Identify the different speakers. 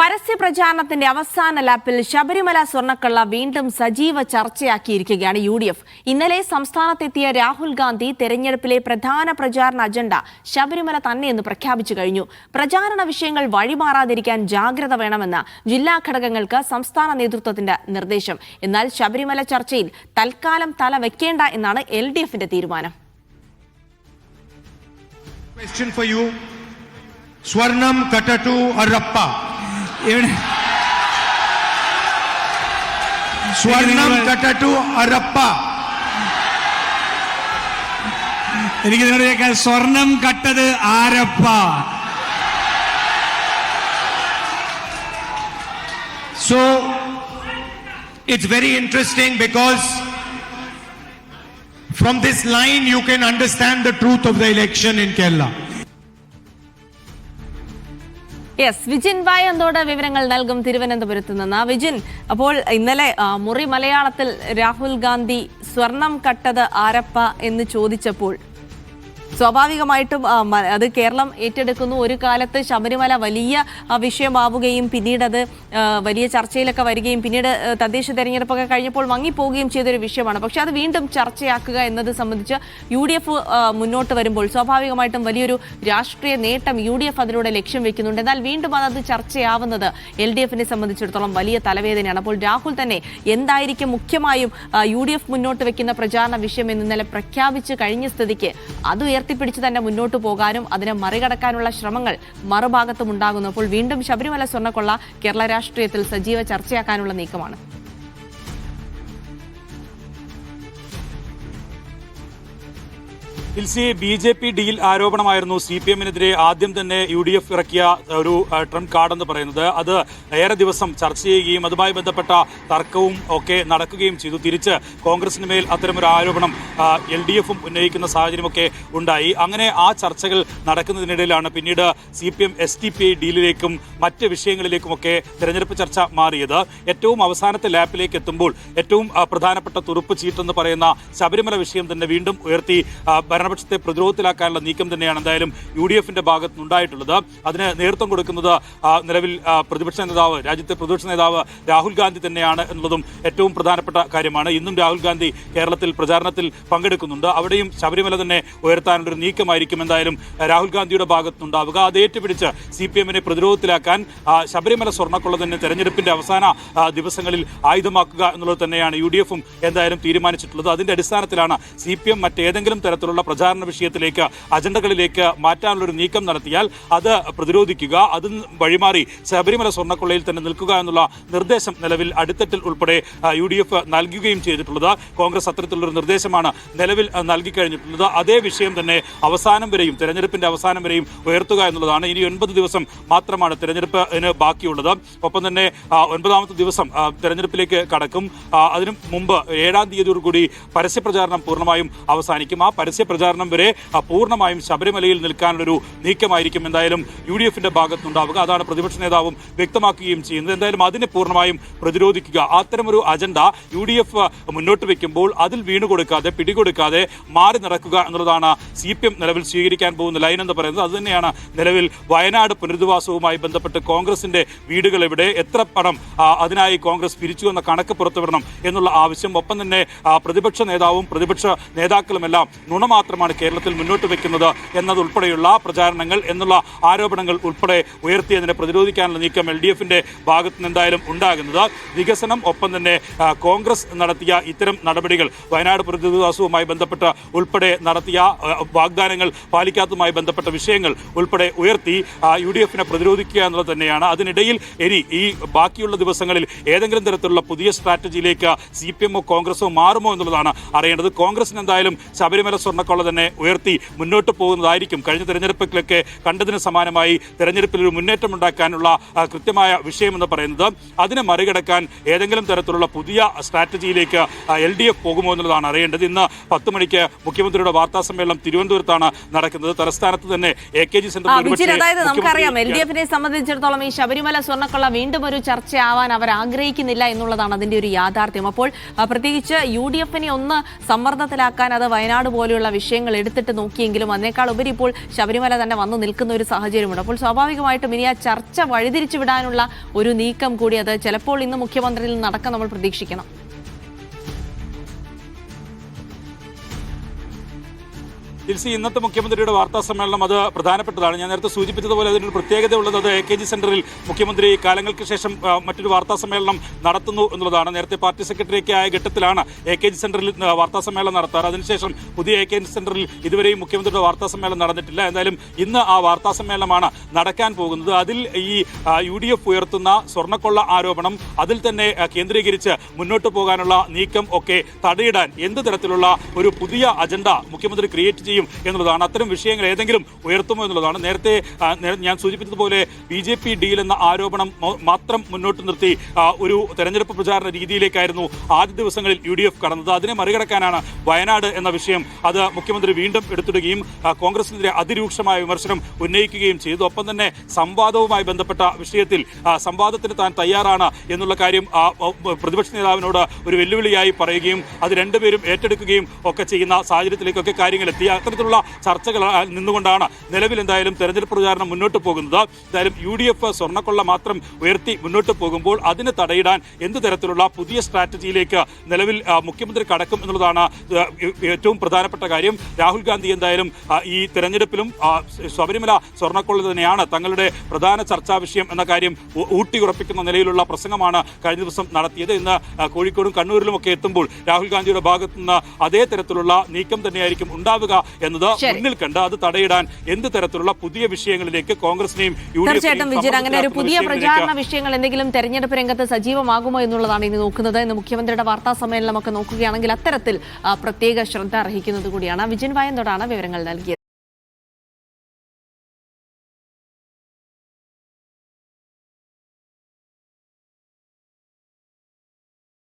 Speaker 1: പരസ്യപ്രചാരണത്തിന്റെ അവസാന ലാപ്പിൽ ശബരിമല സ്വർണ്ണക്കള്ള വീണ്ടും സജീവ ചർച്ചയാക്കിയിരിക്കുകയാണ് UDF. ഇന്നലെ സംസ്ഥാനത്തെത്തിയ രാഹുൽ ഗാന്ധി തെരഞ്ഞെടുപ്പിലെ പ്രധാന പ്രചാരണ അജണ്ട ശബരിമല തന്നെയെന്ന് പ്രഖ്യാപിച്ചു കഴിഞ്ഞു. പ്രചാരണ വിഷയങ്ങൾ വഴിമാറാതിരിക്കാൻ ജാഗ്രത വേണമെന്ന് ജില്ലാ ഘടകങ്ങൾക്ക് സംസ്ഥാന നേതൃത്വത്തിന്റെ നിർദ്ദേശം. എന്നാൽ ശബരിമല ചർച്ചയിൽ തൽക്കാലം തല വെക്കേണ്ട എന്നാണ് LDFന്റെ തീരുമാനം.
Speaker 2: സ്വർണം കട്ടട്ടു അറപ്പ സ്വർണം കട്ടട്ടു അറപ്പ
Speaker 3: എനിക്ക് നിങ്ങളുടെ കേൾക്കാൻ സ്വർണം കട്ടത് ആരപ്പ.
Speaker 2: So it's very interesting because from this line you can understand the truth of the election in Kerala.
Speaker 1: Vijin Vayanthode വിവരങ്ങൾ നൽകും തിരുവനന്തപുരത്ത് നിന്ന്. വിജിൻ, അപ്പോൾ ഇന്നലെ മുറി മലയാളത്തിൽ രാഹുൽ ഗാന്ധി സ്വർണം കട്ടത് ആരപ്പ എന്ന് ചോദിച്ചപ്പോൾ സ്വാഭാവികമായിട്ടും അത് കേരളം ഏറ്റെടുക്കുന്നു. ഒരു കാലത്ത് ശബരിമല വലിയ വിഷയമാവുകയും പിന്നീട് അത് വലിയ ചർച്ചയിലൊക്കെ വരികയും പിന്നീട് തദ്ദേശ തെരഞ്ഞെടുപ്പൊക്കെ കഴിഞ്ഞപ്പോൾ മങ്ങിപ്പോവുകയും ചെയ്തൊരു വിഷയമാണ്. പക്ഷെ അത് വീണ്ടും ചർച്ചയാക്കുക എന്നത് സംബന്ധിച്ച് UDF മുന്നോട്ട് വരുമ്പോൾ സ്വാഭാവികമായിട്ടും വലിയൊരു രാഷ്ട്രീയ നേട്ടം UDF അതിലൂടെ ലക്ഷ്യം വെക്കുന്നുണ്ട്. എന്നാൽ വീണ്ടും അത് ചർച്ചയാവുന്നത് LDFനെ സംബന്ധിച്ചിടത്തോളം വലിയ തലവേദനയാണ്. അപ്പോൾ രാഹുൽ തന്നെ എന്തായിരിക്കും മുഖ്യമായും UDF മുന്നോട്ട് വെക്കുന്ന പ്രചാരണ വിഷയം ഇന്നലെ പ്രഖ്യാപിച്ച് കഴിഞ്ഞ സ്ഥിതിക്ക് അത് ഉയർത്തിപ്പിടിച്ച് തന്നെ മുന്നോട്ട് പോകാനും അതിനെ മറികടക്കാനുള്ള ശ്രമങ്ങൾ മറുഭാഗത്തും ഉണ്ടാകുന്നു. അപ്പോൾ വീണ്ടും ശബരിമല സ്വർണ്ണക്കൊള്ള കേരള രാഷ്ട്രീയത്തിൽ സജീവ ചർച്ചയാക്കാനുള്ള നീക്കമാണ്.
Speaker 4: BJP ഡീൽ ആരോപണമായിരുന്നു CPM-നെതിരെ ആദ്യം തന്നെ UDF ഇറക്കിയ ഒരു ട്രംപ് കാർഡ് എന്ന് പറയുന്നത്. അത് ഏറെ ദിവസം ചർച്ച ചെയ്യുകയും അതുമായി ബന്ധപ്പെട്ട തർക്കവും ഒക്കെ നടക്കുകയും ചെയ്തു. തിരിച്ച് കോൺഗ്രസിന് മേൽ അത്തരമൊരു ആരോപണം LDFും ഉന്നയിക്കുന്ന സാഹചര്യമൊക്കെ ഉണ്ടായി. അങ്ങനെ ആ ചർച്ചകൾ നടക്കുന്നതിനിടയിലാണ് പിന്നീട് CPM STPI ഡീലിലേക്കും മറ്റ് വിഷയങ്ങളിലേക്കുമൊക്കെ തെരഞ്ഞെടുപ്പ് ചർച്ച മാറിയത്. ഏറ്റവും അവസാനത്തെ ലാപ്പിലേക്ക് എത്തുമ്പോൾ ഏറ്റവും പ്രധാനപ്പെട്ട തുറുപ്പ് ചീട്ടെന്ന് പറയുന്ന ശബരിമല വിഷയം തന്നെ വീണ്ടും ഉയർത്തി ഭരണപക്ഷത്തെ പ്രതിരോധത്തിലാക്കാനുള്ള നീക്കം തന്നെയാണ് എന്തായാലും UDFന്റെ ഭാഗത്ത് നിന്നുണ്ടായിട്ടുള്ളത്. അതിന് നേതൃത്വം കൊടുക്കുന്നത് നിലവിൽ രാജ്യത്തെ പ്രതിപക്ഷ നേതാവ് രാഹുൽ ഗാന്ധി തന്നെയാണ് എന്നുള്ളതും ഏറ്റവും പ്രധാനപ്പെട്ട കാര്യമാണ്. ഇന്നും രാഹുൽ ഗാന്ധി കേരളത്തിൽ പ്രചാരണത്തിൽ പങ്കെടുക്കുന്നുണ്ട്. അവിടെയും ശബരിമല തന്നെ ഉയർത്താനുള്ളൊരു നീക്കമായിരിക്കും എന്തായാലും രാഹുൽ ഗാന്ധിയുടെ ഭാഗത്തുനിന്നുണ്ടാവുക. അത് ഏറ്റുപിടിച്ച് CPM-നെ പ്രതിരോധത്തിലാക്കാൻ ശബരിമല സ്വർണ്ണക്കൊള്ള തന്നെ തെരഞ്ഞെടുപ്പിന്റെ അവസാന ദിവസങ്ങളിൽ ആയുധമാക്കുക എന്നുള്ളത് തന്നെയാണ് UDFും എന്തായാലും തീരുമാനിച്ചിട്ടുള്ളത്. അതിന്റെ അടിസ്ഥാനത്തിലാണ് CPM മറ്റേതെങ്കിലും തരത്തിലുള്ള പ്രചാരണ വിഷയത്തിലേക്ക് അജണ്ടകളിലേക്ക് മാറ്റാനുള്ളൊരു നീക്കം നടത്തിയാൽ അത് പ്രതിരോധിക്കുക, അത് വഴിമാറി ശബരിമല സ്വർണ്ണക്കൊള്ളയിൽ തന്നെ നിൽക്കുക എന്നുള്ള നിർദ്ദേശം നിലവിൽ അടിത്തട്ടിൽ ഉൾപ്പെടെ UDF നൽകുകയും ചെയ്തിട്ടുള്ളത്. കോൺഗ്രസ് അത്തരത്തിലുള്ളൊരു നിർദ്ദേശമാണ് നിലവിൽ നൽകിക്കഴിഞ്ഞിട്ടുള്ളത്. അതേ വിഷയം തന്നെ അവസാനം വരെയും തെരഞ്ഞെടുപ്പിന്റെ അവസാനം വരെയും ഉയർത്തുക എന്നുള്ളതാണ്. ഇനി 9 ദിവസം മാത്രമാണ് തെരഞ്ഞെടുപ്പിന് ബാക്കിയുള്ളത്. ഒപ്പം തന്നെ 9ാമത്തെ ദിവസം തെരഞ്ഞെടുപ്പിലേക്ക് കടക്കും. അതിനു മുമ്പ് 7-ാം തീയതിയോടുകൂടി പരസ്യപ്രചാരണം പൂർണ്ണമായും അവസാനിക്കും. ആ പരസ്യപ്രചാരണം വരെ പൂർണ്ണമായും ശബരിമലയിൽ നിൽക്കാനുള്ളൊരു നീക്കമായിരിക്കും എന്തായാലും UDFന്റെ ഭാഗത്തുനിന്നുണ്ടാവുക. അതാണ് പ്രതിപക്ഷ നേതാവും വ്യക്തമാക്കുകയും ചെയ്യുന്നത്. എന്തായാലും അതിനെ പൂർണ്ണമായും പ്രതിരോധിക്കുക, അത്തരമൊരു അജണ്ട UDF മുന്നോട്ട് വെക്കുമ്പോൾ അതിൽ വീണുകൊടുക്കാതെ പിടികൊടുക്കാതെ മാറി നടക്കുക എന്നുള്ളതാണ് CPM നിലവിൽ സ്വീകരിക്കാൻ പോകുന്ന ലൈൻ എന്ന് പറയുന്നത്. അതുതന്നെയാണ് നിലവിൽ വയനാട് പുനരധിവാസവുമായി ബന്ധപ്പെട്ട് കോൺഗ്രസിന്റെ വീടുകൾ എവിടെ, എത്ര പണം അതിനായി കോൺഗ്രസ് പിരിച്ചു എന്ന കണക്ക് പുറത്തുവിടണം എന്നുള്ള ആവശ്യം. ഒപ്പം തന്നെ പ്രതിപക്ഷ നേതാവും പ്രതിപക്ഷ നേതാക്കളുമെല്ലാം നുണ മാത്രമാണ് കേരളത്തിൽ മുന്നോട്ട് വെക്കുന്നത് എന്നതുൾപ്പെടെയുള്ള പ്രചാരണങ്ങൾ എന്നുള്ള ആരോപണങ്ങൾ ഉൾപ്പെടെ ഉയർത്തിയതിനെ പ്രതിരോധിക്കാനുള്ള നീക്കം LDFന്റെ ഭാഗത്ത് നിന്ന് എന്തായാലും ഉണ്ടാകുന്നത്. വികസനം ഒപ്പം തന്നെ കോൺഗ്രസ് നടത്തിയ ഇത്തരം നടപടികൾ വയനാട് പുനരധിവാസവുമായി ബന്ധപ്പെട്ട് ഉൾപ്പെടെ നടത്തിയ വാഗ്ദാനങ്ങൾ പാലിക്കാത്തതുമായി ബന്ധപ്പെട്ട വിഷയങ്ങൾ ഉൾപ്പെടെ ഉയർത്തി UDFനെ പ്രതിരോധിക്കുക എന്നുള്ളത് തന്നെയാണ്. അതിനിടയിൽ ഇനി ഈ ബാക്കിയുള്ള ദിവസങ്ങളിൽ ഏതെങ്കിലും തരത്തിലുള്ള പുതിയ സ്ട്രാറ്റജിയിലേക്ക് CPM-ഓ കോൺഗ്രസോ മാറുമോ എന്നുള്ളതാണ് അറിയേണ്ടത്. കോൺഗ്രസിന് എന്തായാലും ശബരിമല സ്വർണ്ണക്കൊള്ള തന്നെ ഉയർത്തി മുന്നോട്ട് പോകുന്നതായിരിക്കും. കഴിഞ്ഞ തെരഞ്ഞെടുപ്പിലൊക്കെ കണ്ടതിന് സമാനമായി തെരഞ്ഞെടുപ്പിൽ ഒരു മുന്നേറ്റം ഉണ്ടാക്കാനുള്ള കൃത്യമായ വിഷയമെന്ന് പറയുന്നത്. അതിനെ മറികടക്കാൻ ഏതെങ്കിലും തരത്തിലുള്ള പുതിയ സ്ട്രാറ്റജിയിലേക്ക് LDF പോകുമോ എന്നുള്ളതാണ് അറിയേണ്ടത്. ഇന്ന് 10 മണിക്ക് മുഖ്യമന്ത്രിയുടെ വാർത്താ സമ്മേളനം തിരുവനന്തപുരത്താണ് നടക്കുന്നത്. തലസ്ഥാനത്ത് തന്നെ AKG സെന്റർ.
Speaker 1: അതായത് നമുക്കറിയാം LDFനെ സംബന്ധിച്ചിടത്തോളം ഈ ശബരിമല സ്വർണ്ണക്കൊള്ള വീണ്ടും ഒരു ചർച്ചയാവാൻ അവർ ആഗ്രഹിക്കുന്നില്ല എന്നുള്ളതാണ് അതിന്റെ ഒരു യാഥാർത്ഥ്യം. അപ്പോൾ പ്രത്യേകിച്ച് UDFനെ ഒന്ന് സമ്മർദ്ദത്തിലാക്കാൻ അത് വയനാട് പോലെയുള്ള വിഷയം വിഷയങ്ങൾ എടുത്തിട്ട് നോക്കിയെങ്കിലും അതിനേക്കാൾ ഉപരി ഇപ്പോൾ ശബരിമല തന്നെ വന്നു നിൽക്കുന്ന ഒരു സാഹചര്യമുണ്ട്. അപ്പോൾ സ്വാഭാവികമായിട്ടും ഇനി ആ ചർച്ച വഴിതിരിച്ചു വിടാനുള്ള ഒരു നീക്കം കൂടി അത് ചിലപ്പോൾ ഇന്ന് മുഖ്യമന്ത്രിയിൽ നടക്കാൻ നമ്മൾ പ്രതീക്ഷിക്കണം.
Speaker 4: ജിൽസി, ഇന്നത്തെ മുഖ്യമന്ത്രിയുടെ വാർത്താ സമ്മേളനം അത് പ്രധാനപ്പെട്ടതാണ്. ഞാൻ നേരത്തെ സൂചിപ്പിച്ചതുപോലെ അതിനൊരു പ്രത്യേകത ഉള്ളത് അത് AKG സെന്ററിൽ മുഖ്യമന്ത്രി കാലങ്ങൾക്ക് ശേഷം മറ്റൊരു വാർത്താ സമ്മേളനം നടത്തുന്നു എന്നുള്ളതാണ്. നേരത്തെ പാർട്ടി സെക്രട്ടറിയൊക്കെ ആയ ഘട്ടത്തിലാണ് AKG സെന്ററിൽ വാർത്താ സമ്മേളനം നടത്താറ്. അതിനുശേഷം പുതിയ AKG സെന്ററിൽ ഇതുവരെയും മുഖ്യമന്ത്രിയുടെ വാർത്താ സമ്മേളനം നടന്നിട്ടില്ല. എന്തായാലും ഇന്ന് ആ വാർത്താ സമ്മേളനമാണ് നടക്കാൻ പോകുന്നത്. അതിൽ ഈ UDF ഉയർത്തുന്ന സ്വർണ്ണക്കൊള്ള ആരോപണം അതിൽ തന്നെ കേന്ദ്രീകരിച്ച് മുന്നോട്ട് പോകാനുള്ള നീക്കം ഒക്കെ തടയിടാൻ എന്ത് തരത്തിലുള്ള ഒരു പുതിയ അജണ്ട മുഖ്യമന്ത്രി ക്രിയേറ്റ് ചെയ്യും എന്നുള്ളതാണ്. അത്തരം വിഷയങ്ങൾ ഏതെങ്കിലും ഉയർത്തുമോ എന്നുള്ളതാണ്. നേരത്തെ ഞാൻ സൂചിപ്പിച്ചതുപോലെ BJP ഡീൽ എന്ന ആരോപണം മാത്രം മുന്നോട്ട് നിർത്തി ഒരു തെരഞ്ഞെടുപ്പ് പ്രചാരണ രീതിയിലേക്കായിരുന്നു ആദ്യ ദിവസങ്ങളിൽ UDF കടന്നത്. അതിനെ മറികടക്കാനാണ് വയനാട് എന്ന വിഷയം അത് മുഖ്യമന്ത്രി വീണ്ടും എടുത്തിടുകയും കോൺഗ്രസിനെതിരെ അതിരൂക്ഷമായ വിമർശനം ഉന്നയിക്കുകയും ചെയ്തു. ഒപ്പം തന്നെ സംവാദവുമായി ബന്ധപ്പെട്ട വിഷയത്തിൽ സംവാദത്തിന് താൻ തയ്യാറാണ് എന്നുള്ള കാര്യം പ്രതിപക്ഷ നേതാവിനോട് ഒരു വെല്ലുവിളിയായി പറയുകയും അത് രണ്ടുപേരും ഏറ്റെടുക്കുകയും ഒക്കെ ചെയ്യുന്ന സാഹചര്യത്തിലേക്കൊക്കെ കാര്യങ്ങൾ എത്തി. അത്തരത്തിലുള്ള ചർച്ചകൾ നിന്നുകൊണ്ടാണ് നിലവിൽ എന്തായാലും തെരഞ്ഞെടുപ്പ് പ്രചാരണം മുന്നോട്ട് പോകുന്നത്. എന്തായാലും UDF സ്വർണ്ണക്കൊള്ള മാത്രം ഉയർത്തി മുന്നോട്ട് പോകുമ്പോൾ അതിന് തടയിടാൻ എന്ത് തരത്തിലുള്ള പുതിയ സ്ട്രാറ്റജിയിലേക്ക് നിലവിൽ മുഖ്യമന്ത്രി കടക്കും എന്നുള്ളതാണ് ഏറ്റവും പ്രധാനപ്പെട്ട കാര്യം. രാഹുൽ ഗാന്ധി എന്തായാലും ഈ തെരഞ്ഞെടുപ്പിലും ശബരിമല സ്വർണ്ണക്കൊള്ള തന്നെയാണ് തങ്ങളുടെ പ്രധാന ചർച്ചാ വിഷയം എന്ന കാര്യം ഊട്ടിയുറപ്പിക്കുന്ന നിലയിലുള്ള പ്രസംഗമാണ് കഴിഞ്ഞ ദിവസം നടത്തിയത്. ഇന്ന് കോഴിക്കോടും കണ്ണൂരിലും ഒക്കെ എത്തുമ്പോൾ രാഹുൽ ഗാന്ധിയുടെ ഭാഗത്തു നിന്ന് അതേ തരത്തിലുള്ള നീക്കം തന്നെയായിരിക്കും ഉണ്ടാവുക എന്നത് മുന്നിൽ കണ്ട് അത് തടയിടാൻ എന്ത് തരത്തിലുള്ള പുതിയ വിഷയങ്ങളിലേക്ക് കോൺഗ്രസിനെയും
Speaker 1: തീർച്ചയായിട്ടും വിജയൻ അങ്ങനെ ഒരു പുതിയ പ്രചാരണ വിഷയങ്ങൾ എന്തെങ്കിലും തെരഞ്ഞെടുപ്പ് രംഗത്ത് സജീവമാകുമോ എന്നുള്ളതാണ് ഇനി നോക്കുന്നത്. ഇന്ന് മുഖ്യമന്ത്രിയുടെ വാർത്താ സമ്മേളനം ഒക്കെ നോക്കുകയാണെങ്കിൽ അത്തരത്തിൽ പ്രത്യേക ശ്രദ്ധ അർഹിക്കുന്നത് കൂടിയാണ്. വിജയൻ വായന്തോടാണ് വിവരങ്ങൾ നൽകിയത്.